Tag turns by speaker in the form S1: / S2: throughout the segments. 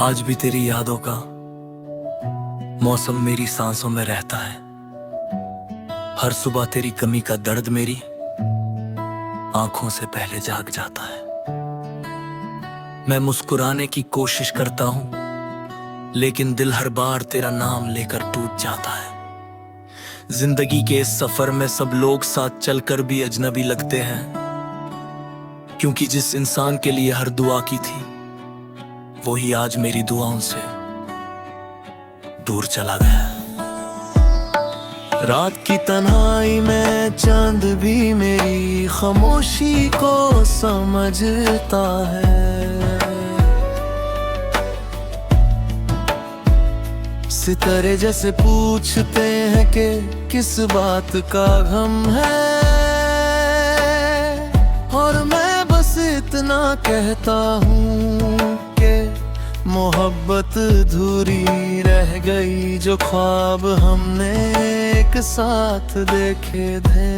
S1: आज भी तेरी यादों का मौसम मेरी सांसों में रहता है। हर सुबह तेरी कमी का दर्द मेरी आंखों से पहले जाग जाता है। मैं मुस्कुराने की कोशिश करता हूं, लेकिन दिल हर बार तेरा नाम लेकर टूट जाता है। जिंदगी के इस सफर में सब लोग साथ चलकर भी अजनबी लगते हैं, क्योंकि जिस इंसान के लिए हर दुआ की थी वही आज मेरी दुआओं से दूर चला गया। रात की तन्हाई में चांद भी मेरी खामोशी को समझता है। सितारे जैसे पूछते हैं कि किस बात का गम है, और मैं बस इतना कहता हूँ कि मोहब्बत अधूरी रह गई। जो ख्वाब हमने एक साथ देखे थे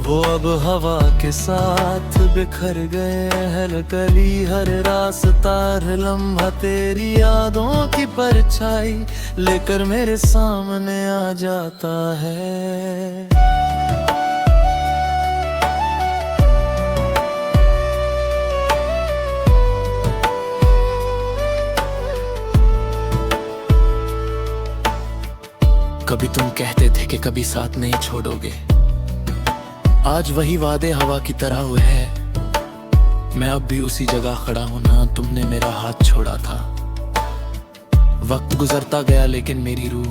S1: वो अब हवा के साथ बिखर गए। हर गली हर रास्ता हर लम्हा तेरी यादों की परछाई लेकर मेरे सामने आ जाता है। कभी तुम कहते थे कि कभी साथ नहीं छोड़ोगे, आज वही वादे हवा की तरह हुए हैं। मैं अब भी उसी जगह खड़ा हूं ना तुमने मेरा हाथ छोड़ा था। वक्त गुजरता गया लेकिन मेरी रूह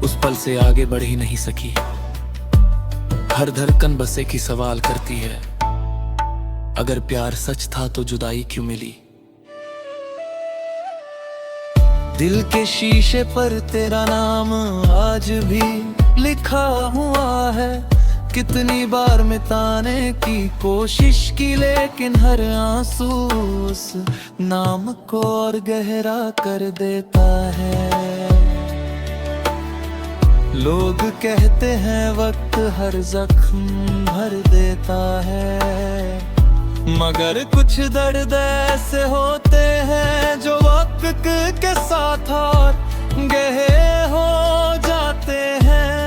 S1: उस पल से आगे बढ़ ही नहीं सकी। हर धड़कन बस एक ही सवाल करती है, अगर प्यार सच था तो जुदाई क्यों मिली। दिल के शीशे पर तेरा नाम आज भी लिखा हुआ है। कितनी बार मिटाने की कोशिश की लेकिन हर आंसू उस नाम को और गहरा कर देता है। लोग कहते हैं वक्त हर जख्म भर देता है, मगर कुछ दर्द ऐसे होते हैं जो वक्त के साथ और गहरे हो जाते हैं।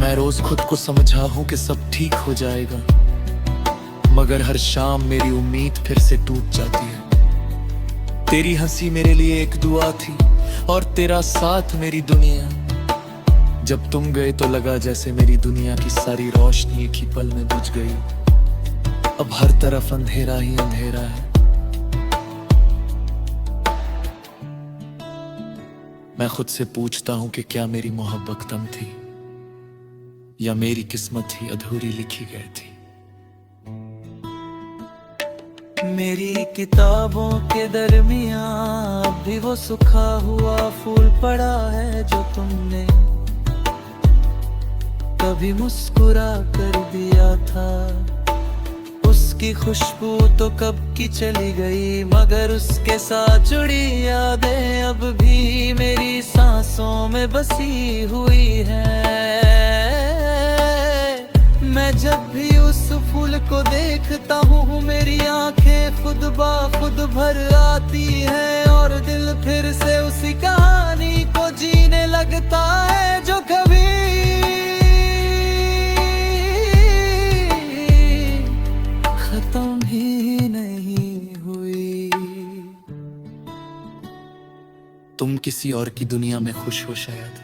S1: मैं रोज खुद को समझा हूं कि सब ठीक हो जाएगा, मगर हर शाम मेरी उम्मीद फिर से टूट जाती है। तेरी हंसी मेरे लिए एक दुआ थी और तेरा साथ मेरी दुनिया। जब तुम गए तो लगा जैसे मेरी दुनिया की सारी रोशनी एक ही पल में बुझ गई। अब हर तरफ अंधेरा ही अंधेरा है। मैं खुद से पूछता हूं कि क्या मेरी मोहब्बत कम थी या मेरी किस्मत ही अधूरी लिखी गई थी। मेरी किताबों के दरमियां अब भी वो सूखा हुआ फूल पड़ा है जो तुमने कभी मुस्कुरा कर दिया था। उसकी खुशबू तो कब की चली गई, मगर उसके साथ जुड़ी यादें अब भी मेरी सांसों में बसी हुई है। मैं जब भी उस फूल को देखता हूँ मेरी आंखें खुद ब खुद भर आती हैं, और दिल फिर से उसी कहानी को जीने लगता है जो कभी खत्म ही नहीं हुई। तुम किसी और की दुनिया में खुश हो शायद,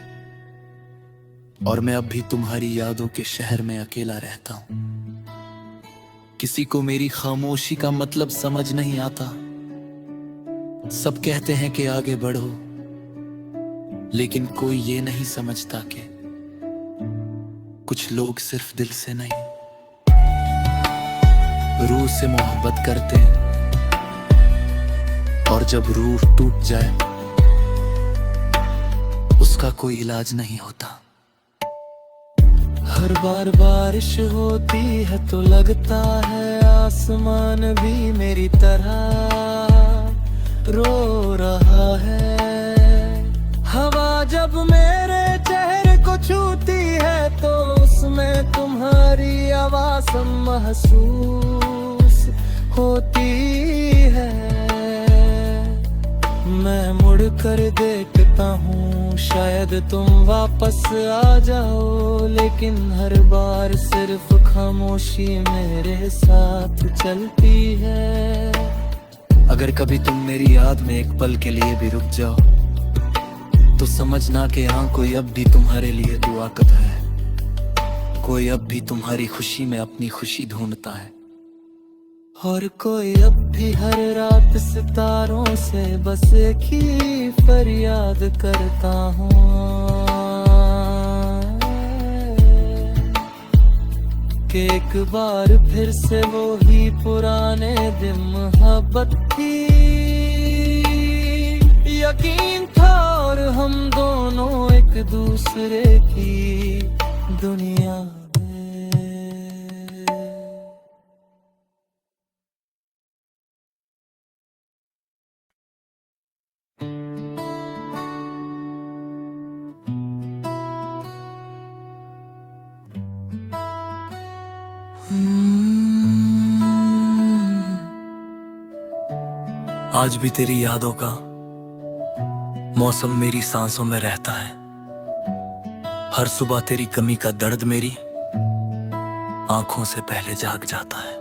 S1: और मैं अब भी तुम्हारी यादों के शहर में अकेला रहता हूं। किसी को मेरी खामोशी का मतलब समझ नहीं आता। सब कहते हैं कि आगे बढ़ो, लेकिन कोई ये नहीं समझता कि कुछ लोग सिर्फ दिल से नहीं रूह से मोहब्बत करते हैं, और जब रूह टूट जाए उसका कोई इलाज नहीं होता। हर बार बारिश होती है तो लगता है आसमान भी मेरी तरह रो रहा है। हवा जब मेरे चेहरे को छूती है तो उसमें तुम्हारी आवाज कसम महसूस होती है। मैं मुड़ कर देखता हूँ, शायद तुम वापस आ जाओ, लेकिन हर बार सिर्फ खामोशी मेरे साथ चलती है। अगर कभी तुम मेरी याद में एक पल के लिए भी रुक जाओ, तो समझना कि यहाँ कोई अब भी तुम्हारे लिए दुआ करता है, कोई अब भी तुम्हारी खुशी में अपनी खुशी ढूंढता है, और कोई अब भी हर रात सितारों से बस एक ही फरियाद करता हूँ कि एक बार फिर से वो ही पुराने दिन मोहब्बत थी, यकीन था और हम दोनों एक दूसरे की दुनिया में। आज भी तेरी यादों का मौसम मेरी सांसों में रहता है। हर सुबह तेरी कमी का दर्द मेरी आंखों से पहले जाग जाता है।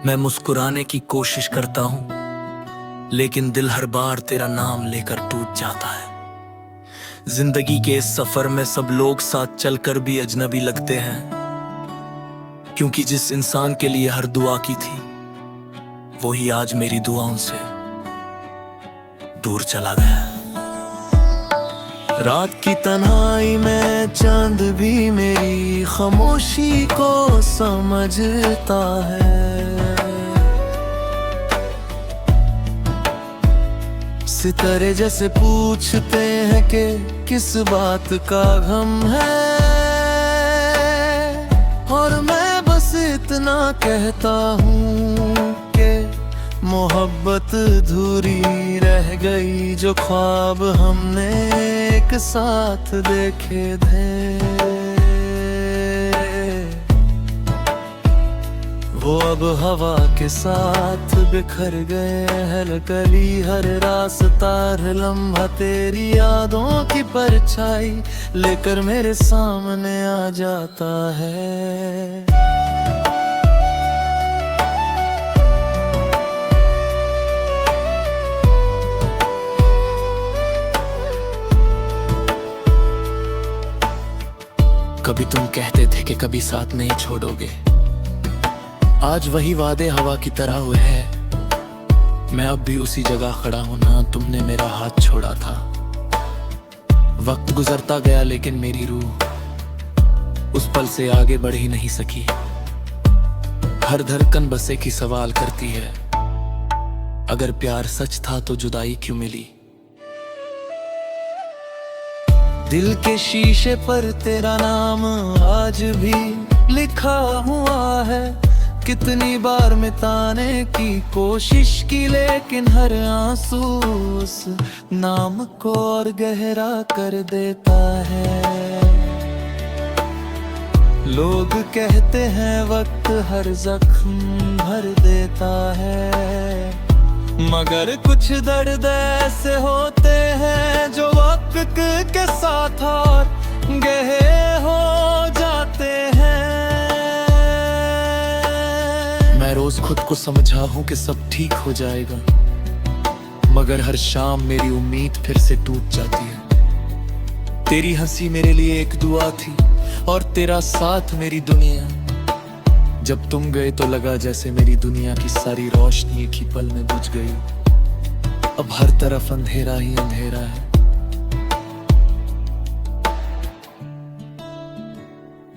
S1: मैं मुस्कुराने की कोशिश करता हूं, लेकिन दिल हर बार तेरा नाम लेकर टूट जाता है। जिंदगी के इस सफर में सब लोग साथ चलकर भी अजनबी लगते हैं, क्योंकि जिस इंसान के लिए हर दुआ की थी, वही आज मेरी दुआओं से दूर चला गया। रात की तन्हाई में चांद भी मेरी खामोशी को समझता है। सितारे जैसे पूछते हैं कि किस बात का गम है, और मैं बस इतना कहता हूँ कि मोहब्बत अधूरी रह गई, जो ख्वाब हमने एक साथ देखे थे, वो अब हवा के साथ बिखर गए हैं। कली हर रास्ता हर लम्हा तेरी यादों की परछाई लेकर मेरे सामने आ जाता है। कभी तुम कहते थे कि कभी साथ नहीं छोड़ोगे, आज वही वादे हवा की तरह हुए हैं। मैं अब भी उसी जगह खड़ा हूं ना तुमने मेरा हाथ छोड़ा था। वक्त गुजरता गया लेकिन मेरी रूह उस पल से आगे बढ़ ही नहीं सकी। हर धड़कन बस एक ही सवाल करती है, अगर प्यार सच था तो जुदाई क्यों मिली। दिल के शीशे पर तेरा नाम आज भी लिखा हुआ है। कितनी बार मिटाने की कोशिश की, लेकिन हर आंसू उस नाम को और गहरा कर देता है। लोग कहते हैं वक्त हर जख्म भर देता है, मगर कुछ दर्द ऐसे होते हैं जो वक्त के साथ और गहरे हो जाते हैं। मैं रोज खुद को समझा हूं कि सब ठीक हो जाएगा, मगर हर शाम मेरी उम्मीद फिर से टूट जाती है। तेरी हंसी मेरे लिए एक दुआ थी और तेरा साथ मेरी दुनिया। जब तुम गए तो लगा जैसे मेरी दुनिया की सारी रोशनी एक ही पल में बुझ गई। अब हर तरफ अंधेरा ही अंधेरा है।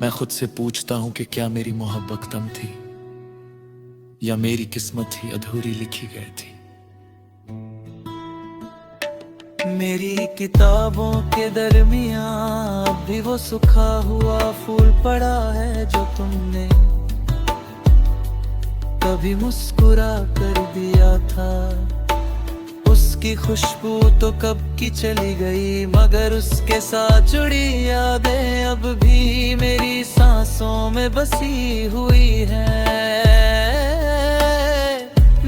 S1: मैं खुद से पूछता हूं कि क्या मेरी मोहब्बत कम थी, या मेरी किस्मत ही अधूरी लिखी गई थी। मेरी किताबों के दरमियां अब भी वो सूखा हुआ फूल पड़ा है, जो तुमने कभी मुस्कुरा कर दिया था। उसकी खुशबू तो कब की चली गई, मगर उसके साथ जुड़ी यादें अब भी मेरी सांसों में बसी हुई है।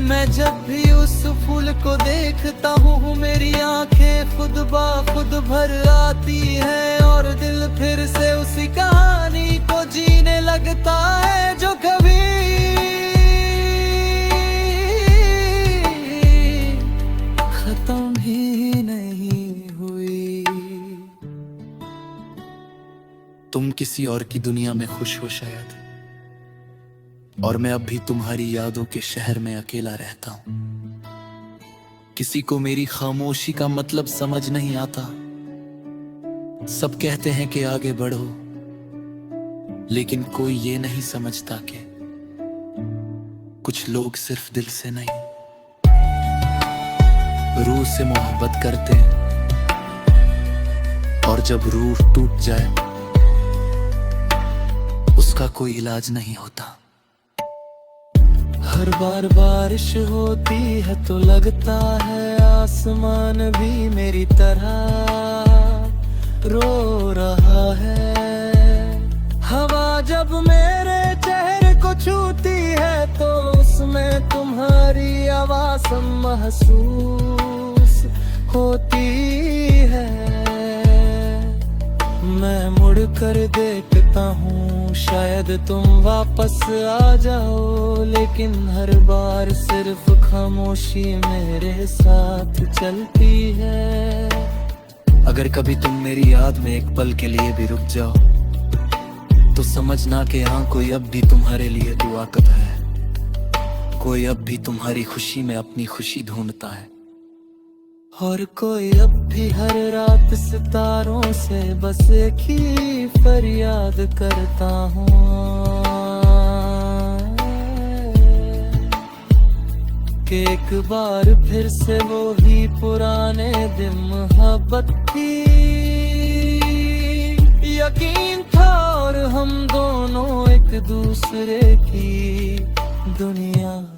S1: मैं जब भी उस फूल को देखता हूँ मेरी आंखें खुद ब खुद भर आती हैं, और दिल फिर से उसी कहानी को जीने लगता है जो कभी खत्म ही नहीं हुई। तुम किसी और की दुनिया में खुश हो शायद, और मैं अब भी तुम्हारी यादों के शहर में अकेला रहता हूं। किसी को मेरी खामोशी का मतलब समझ नहीं आता। सब कहते हैं कि आगे बढ़ो, लेकिन कोई ये नहीं समझता कि कुछ लोग सिर्फ दिल से नहीं, रूह से मोहब्बत करते हैं, और जब रूह टूट जाए उसका कोई इलाज नहीं होता। हर बार बारिश होती है तो लगता है आसमान भी मेरी तरह रो रहा है। हवा जब मेरे चेहरे को छूती है तो उसमें तुम्हारी आवाज़ महसूस होती है। मैं मुड़ कर देखता हूँ शायद तुम वापस आ जाओ, लेकिन हर बार सिर्फ खामोशी मेरे साथ चलती है। अगर कभी तुम मेरी याद में एक पल के लिए भी रुक जाओ तो समझना कि यहाँ कोई अब भी तुम्हारे लिए दुआ करता है, कोई अब भी तुम्हारी खुशी में अपनी खुशी ढूंढता है, और कोई अब भी हर रात सितारों से बस एक ही फरियाद करता हूँ कि एक बार फिर से वो ही पुराने दिन मोहब्बत थी, यकीन था और हम दोनों एक दूसरे की दुनिया में।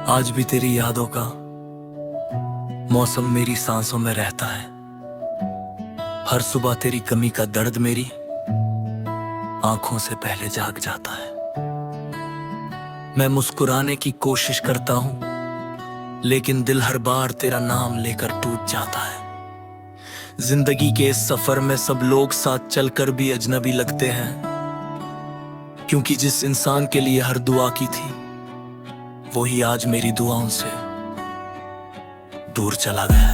S1: आज भी तेरी यादों का मौसम मेरी सांसों में रहता है। हर सुबह तेरी कमी का दर्द मेरी आंखों से पहले जाग जाता है। मैं मुस्कुराने की कोशिश करता हूं, लेकिन दिल हर बार तेरा नाम लेकर टूट जाता है। जिंदगी के इस सफर में सब लोग साथ चलकर भी अजनबी लगते हैं, क्योंकि जिस इंसान के लिए हर दुआ की थी वही आज मेरी दुआओं से दूर चला गया।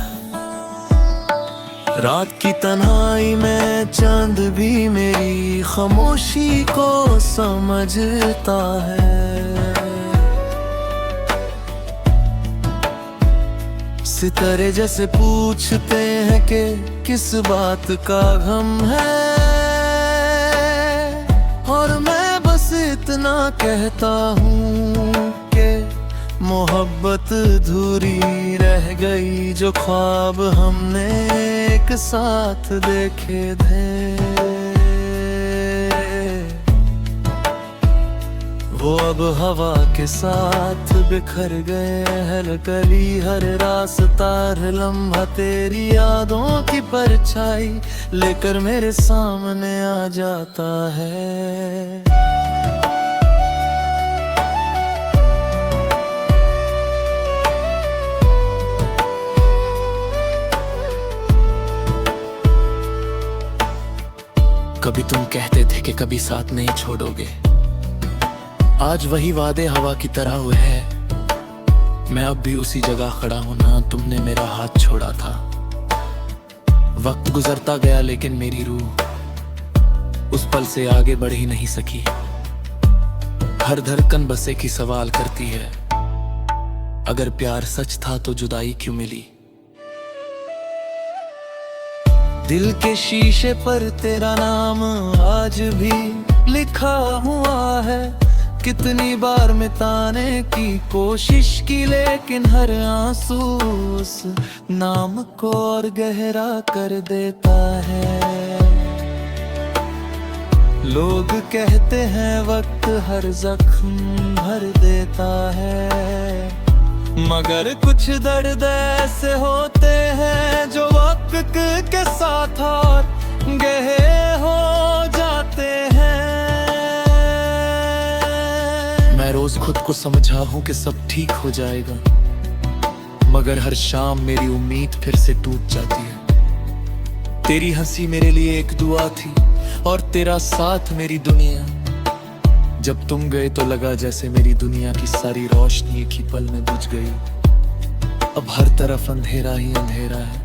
S1: रात की तन्हाई में चांद भी मेरी खामोशी को समझता है। सितारे जैसे पूछते हैं कि किस बात का गम है, और मैं बस इतना कहता हूँ कि मोहब्बत अधूरी रह गई, जो ख्वाब हमने एक साथ देखे थे वो अब हवा के साथ बिखर गए। हर गली हर रास्ता हर लम्हा तेरी यादों की परछाई लेकर मेरे सामने आ जाता है। कभी तुम कहते थे कि कभी साथ नहीं छोड़ोगे, आज वही वादे हवा की तरह हुए हैं। मैं अब भी उसी जगह खड़ा हूं ना तुमने मेरा हाथ छोड़ा था। वक्त गुजरता गया लेकिन मेरी रूह उस पल से आगे बढ़ ही नहीं सकी। हर धड़कन बस एक ही सवाल करती है, अगर प्यार सच था तो जुदाई क्यों मिली। दिल के शीशे पर तेरा नाम आज भी लिखा हुआ है, कितनी बार मिटाने की कोशिश की, लेकिन हर आंसू उस नाम को और गहरा कर देता है। लोग कहते हैं वक्त हर जख्म भर देता है, मगर कुछ दर्द ऐसे होते हैं जो वक्त के साथ और गहरे हो जाते हैं। मैं रोज खुद को समझा हूं कि सब ठीक हो जाएगा, मगर हर शाम मेरी उम्मीद फिर से टूट जाती है। तेरी हंसी मेरे लिए एक दुआ थी और तेरा साथ मेरी दुनिया। जब तुम गए तो लगा जैसे मेरी दुनिया की सारी रोशनी एक ही पल में बुझ गई। अब हर तरफ अंधेरा ही अंधेरा है।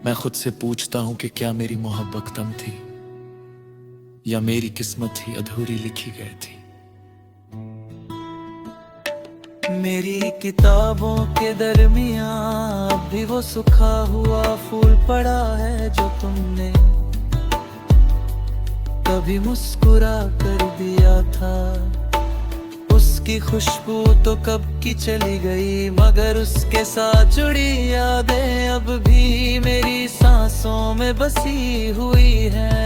S1: मैं खुद से पूछता हूं कि क्या मेरी मोहब्बत कम थी या मेरी किस्मत ही अधूरी लिखी गई थी। मेरी किताबों के दरमियां अब भी वो सूखा हुआ फूल पड़ा है जो तुमने कभी मुस्कुरा कर दिया था। उसकी खुशबू तो कब की चली गई, मगर उसके साथ जुड़ी यादें अब भी मेरी सांसों में बसी हुई है।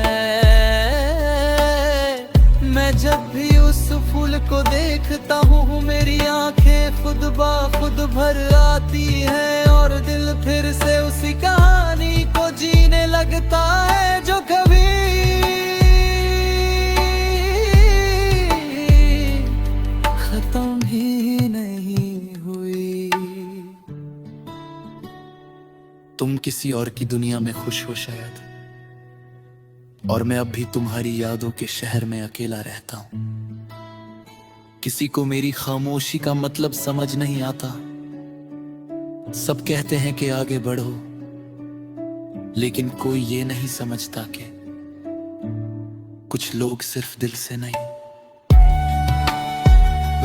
S1: मैं जब भी उस फूल को देखता हूँ मेरी आंखें खुद ब खुद भर आती हैं और दिल फिर से उसी कहानी को जीने लगता है जो कभी खत्म ही नहीं हुई। तुम किसी और की दुनिया में खुश हो शायद, और मैं अब भी तुम्हारी यादों के शहर में अकेला रहता हूं। किसी को मेरी खामोशी का मतलब समझ नहीं आता। सब कहते हैं कि आगे बढ़ो, लेकिन कोई ये नहीं समझता कि कुछ लोग सिर्फ दिल से नहीं,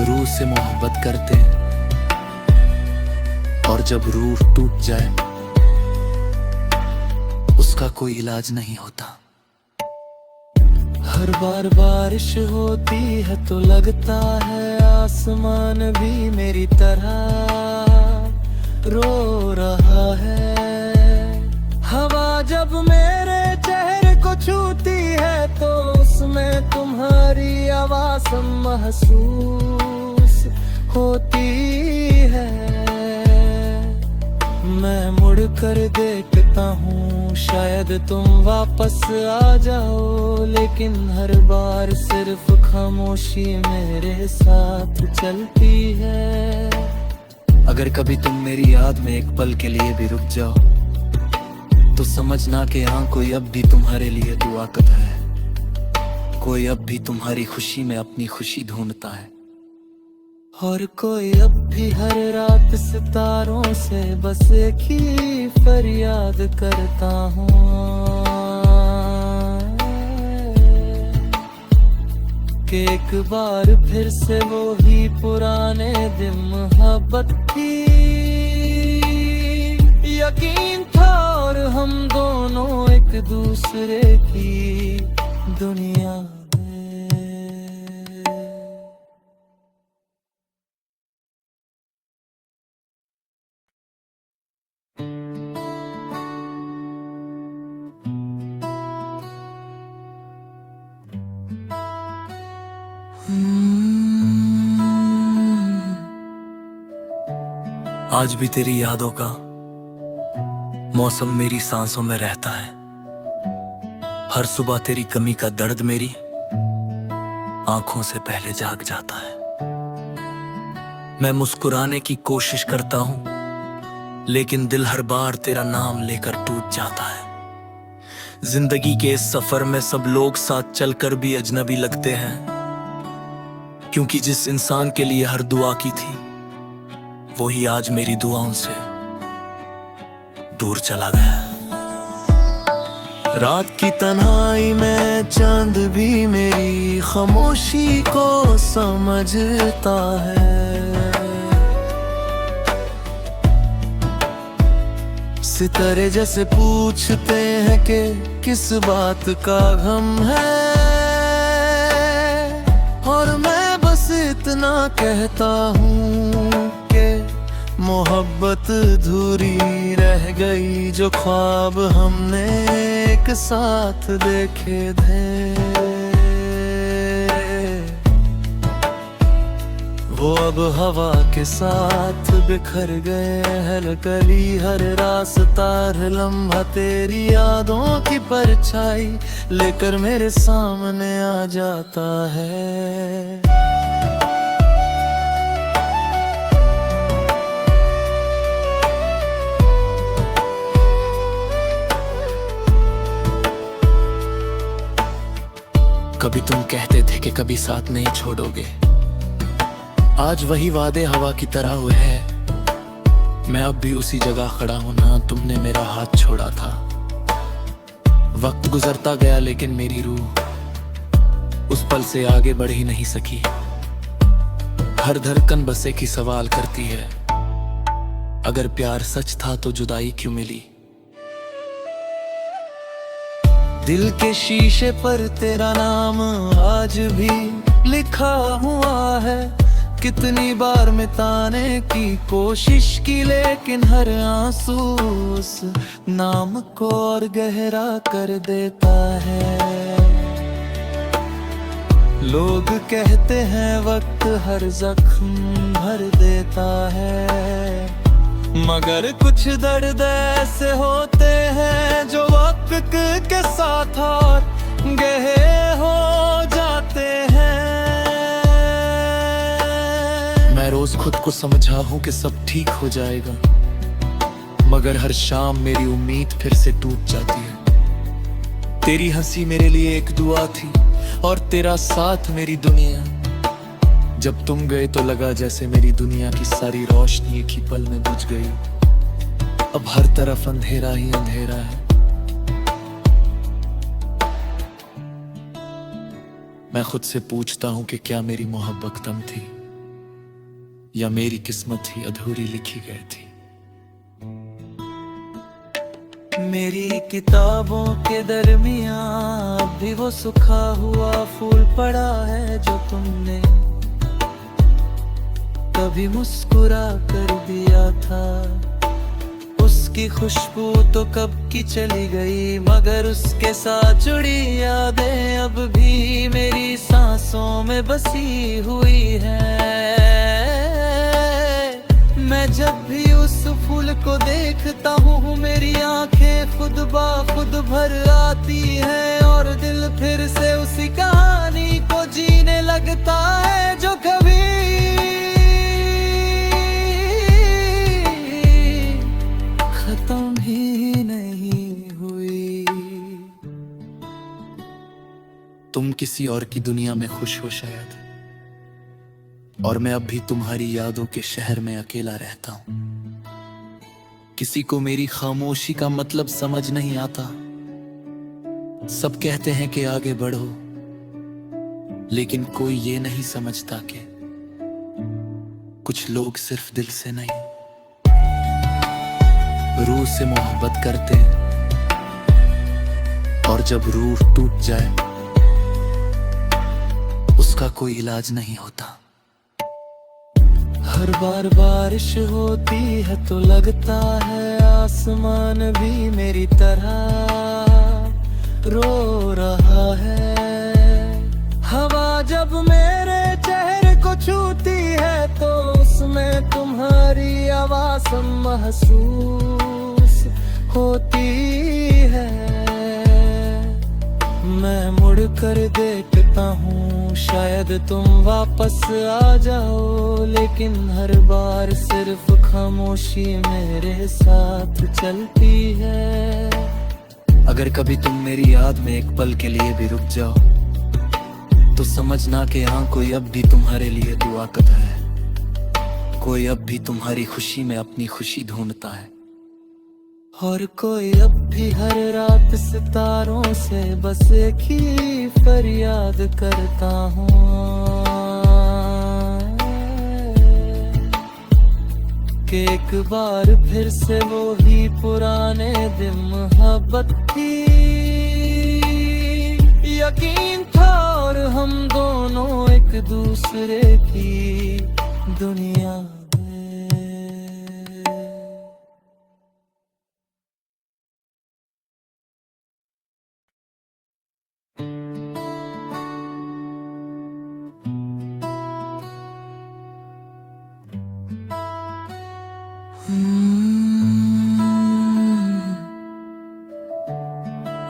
S1: रूह से मोहब्बत करते हैं, और जब रूह टूट जाए उसका कोई इलाज नहीं होता। हर बार बारिश होती है तो लगता है आसमान भी मेरी तरह रो रहा है। हवा जब मेरे चेहरे को छूती है तो उसमें तुम्हारी आवाज़ महसूस होती है। मैं मुड़ कर देखता हूँ शायद तुम वापस आ जाओ, लेकिन हर बार सिर्फ खामोशी मेरे साथ चलती है। अगर कभी तुम मेरी याद में एक पल के लिए भी रुक जाओ तो समझना कि यहाँ कोई अब भी तुम्हारे लिए दुआ करता है। कोई अब भी तुम्हारी खुशी में अपनी खुशी ढूंढता है, और कोई अब भी हर रात सितारों से बस एक ही फरियाद करता हूँ कि एक बार फिर से वो ही पुराने दिन मोहब्बत थी। यकीन था और हम दोनों एक दूसरे की दुनिया में। आज भी तेरी यादों का मौसम मेरी सांसों में रहता है। हर सुबह तेरी कमी का दर्द मेरी आंखों से पहले जाग जाता है। मैं मुस्कुराने की कोशिश करता हूं, लेकिन दिल हर बार तेरा नाम लेकर टूट जाता है। जिंदगी के इस सफर में सब लोग साथ चलकर भी अजनबी लगते हैं, क्योंकि जिस इंसान के लिए हर दुआ की थी वही आज मेरी दुआओं से दूर चला गया। रात की तन्हाई में चांद भी मेरी खामोशी को समझता है। सितारे जैसे पूछते हैं कि किस बात का गम है, और मैं बस इतना कहता हूँ कि मोहब्बत अधूरी रह गई। जो ख्वाब हमने एक साथ देखे थे, वो अब हवा के साथ बिखर गए। हर गली हर रास्ता हर लम्हा तेरी यादों की परछाई लेकर मेरे सामने आ जाता है। कभी तुम कहते थे कि कभी साथ नहीं छोड़ोगे, आज वही वादे हवा की तरह हुए हैं। मैं अब भी उसी जगह खड़ा हूं ना तुमने मेरा हाथ छोड़ा था। वक्त गुजरता गया लेकिन मेरी रूह उस पल से आगे बढ़ ही नहीं सकी। हर धड़कन बस एक ही सवाल करती है, अगर प्यार सच था तो जुदाई क्यों मिली। दिल के शीशे पर तेरा नाम आज भी लिखा हुआ है। कितनी बार मिटाने की कोशिश की लेकिन हर आंसू उस नाम को और गहरा कर देता है। लोग कहते हैं वक्त हर जख्म भर देता है, मगर कुछ दर्द ऐसे होते हैं जो वक्त के साथ और गहरे हो जाते हैं। मैं रोज खुद को समझा हूं कि सब ठीक हो जाएगा, मगर हर शाम मेरी उम्मीद फिर से टूट जाती है। तेरी हंसी मेरे लिए एक दुआ थी और तेरा साथ मेरी दुनिया। जब तुम गए तो लगा जैसे मेरी दुनिया की सारी रोशनी एक ही पल में बुझ गई। अब हर तरफ अंधेरा ही अंधेरा है। मैं खुद से पूछता हूं कि क्या मेरी मोहब्बत कम थी या मेरी किस्मत ही अधूरी लिखी गई थी। मेरी किताबों के दरमियां अब भी वो सूखा हुआ फूल पड़ा है जो तुमने कभी मुस्कुरा कर दिया था। उसकी खुशबू तो कब की चली गई, मगर उसके साथ जुड़ी यादें अब भी मेरी सांसों में बसी हुई है। मैं जब भी उस फूल को देखता हूँ मेरी आंखें खुद ब खुद भर आती हैं और दिल फिर से उसी कहानी को जीने लगता है जो कभी खत्म ही नहीं हुई। तुम किसी और की दुनिया में खुश हो शायद, और मैं अब भी तुम्हारी यादों के शहर में अकेला रहता हूं। किसी को मेरी खामोशी का मतलब समझ नहीं आता। सब कहते हैं कि आगे बढ़ो, लेकिन कोई ये नहीं समझता कि कुछ लोग सिर्फ दिल से नहीं रूह से मोहब्बत करते हैं, और जब रूह टूट जाए उसका कोई इलाज नहीं होता। हर बार बारिश होती है तो लगता है आसमान भी मेरी तरह रो रहा है। हवा जब मेरे चेहरे को छूती है तो उसमें तुम्हारी आवाज़ महसूस होती है। मैं मुड़ कर देखता हूँ शायद तुम वापस आ जाओ, लेकिन हर बार सिर्फ खामोशी मेरे साथ चलती है। अगर कभी तुम मेरी याद में एक पल के लिए भी रुक जाओ तो समझना कि यहाँ कोई अब भी तुम्हारे लिए दुआ करता है। कोई अब भी तुम्हारी खुशी में अपनी खुशी ढूंढता है, और कोई अब भी हर रात सितारों से बस एक ही फरियाद करता हूँ। कि एक बार फिर से वो ही पुराने दिन मोहब्बत थी। यकीन था और हम दोनों एक दूसरे की दुनिया में।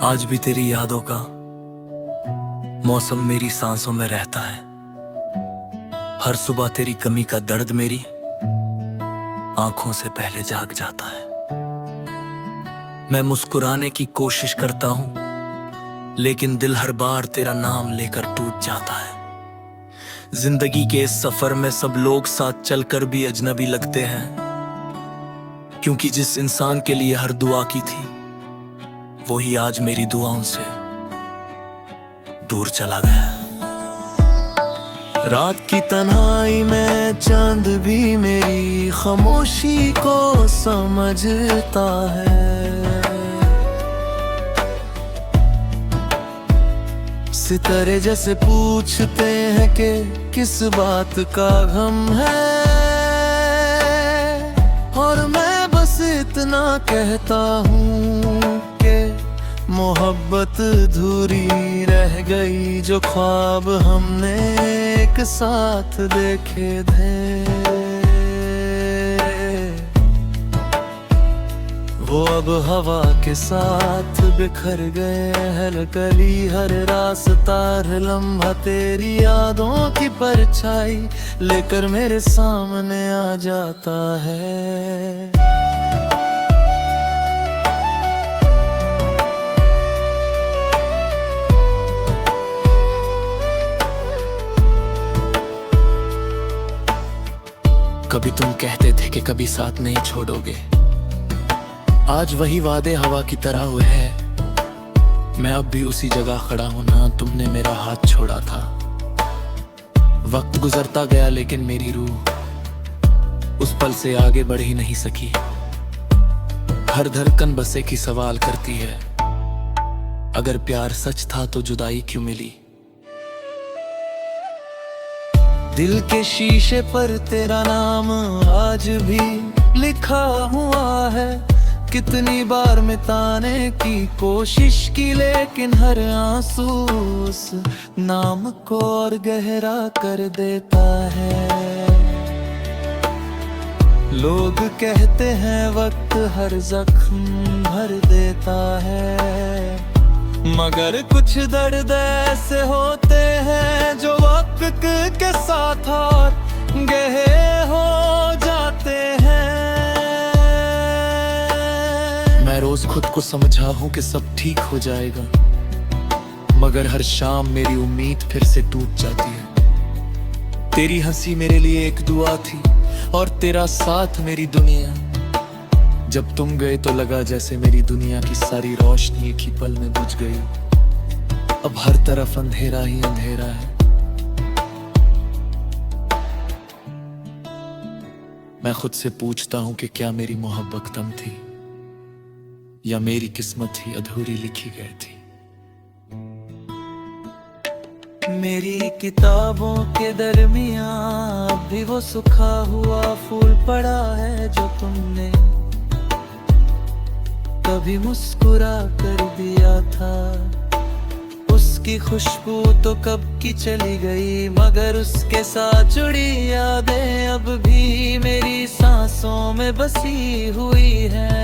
S1: आज भी तेरी यादों का मौसम मेरी सांसों में रहता है। हर सुबह तेरी कमी का दर्द मेरी आंखों से पहले जाग जाता है। मैं मुस्कुराने की कोशिश करता हूं, लेकिन दिल हर बार तेरा नाम लेकर टूट जाता है। जिंदगी के इस सफर में सब लोग साथ चलकर भी अजनबी लगते हैं, क्योंकि जिस इंसान के लिए हर दुआ की थी वही आज मेरी दुआओं से दूर चला गया। रात की तन्हाई में चांद भी मेरी खामोशी को समझता है। सितारे जैसे पूछते हैं कि किस बात का गम है, और मैं बस इतना कहता हूँ कि मोहब्बत अधूरी रह गई। जो ख्वाब हमने एक साथ देखे थे वो अब हवा के साथ बिखर गए। हर गली हर रास्ता हर लम्हा तेरी यादों की परछाई लेकर मेरे सामने आ जाता है। कभी तुम कहते थे कि कभी साथ नहीं छोड़ोगे, आज वही वादे हवा की तरह हुए हैं। मैं अब भी उसी जगह खड़ा हूं ना तुमने मेरा हाथ छोड़ा था। वक्त गुजरता गया लेकिन मेरी रूह उस पल से आगे बढ़ ही नहीं सकी। हर धड़कन बस एक ही सवाल करती है, अगर प्यार सच था तो जुदाई क्यों मिली। दिल के शीशे पर तेरा नाम आज भी लिखा हुआ है। कितनी बार मिटाने की कोशिश की लेकिन हर आंसू उस नाम को और गहरा कर देता है। लोग कहते हैं वक्त हर जख्म भर देता है, मगर कुछ दर्द ऐसे होते हैं जो वक्त के साथ और गहरे हो जाते हैं। मैं रोज खुद को समझा हूं कि सब ठीक हो जाएगा, मगर हर शाम मेरी उम्मीद फिर से टूट जाती है। तेरी हंसी मेरे लिए एक दुआ थी और तेरा साथ मेरी दुनिया। जब तुम गए तो लगा जैसे मेरी दुनिया की सारी रोशनी एक ही पल में बुझ गई। अब हर तरफ अंधेरा ही अंधेरा है। मैं खुद से पूछता हूं कि क्या मेरी मोहब्बत कम थी या मेरी किस्मत ही अधूरी लिखी गई थी। मेरी किताबों के दरमियां अब भी वो सूखा हुआ फूल पड़ा है जो तुमने कभी मुस्कुरा कर दिया था। उसकी खुशबू तो कब की चली गई, मगर उसके साथ जुड़ी यादें अब भी मेरी सांसों में बसी हुई है।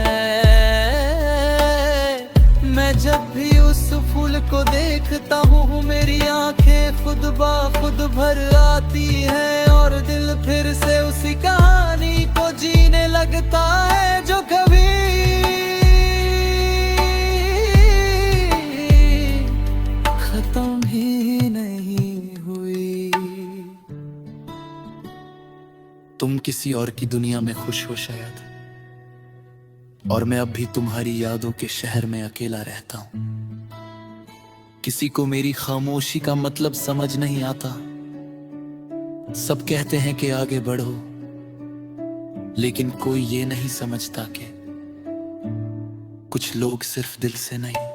S1: मैं जब भी उस फूल को देखता हूँ मेरी आंखें खुद ब खुद भर आती हैं, और दिल फिर से उसी कहानी को जीने लगता है जो कभी खत्म ही नहीं हुई। तुम किसी और की दुनिया में खुश हो शायद, और मैं अब भी तुम्हारी यादों के शहर में अकेला रहता हूं। किसी को मेरी खामोशी का मतलब समझ नहीं आता। सब कहते हैं कि आगे बढ़ो, लेकिन कोई ये नहीं समझता कि कुछ लोग सिर्फ दिल से नहीं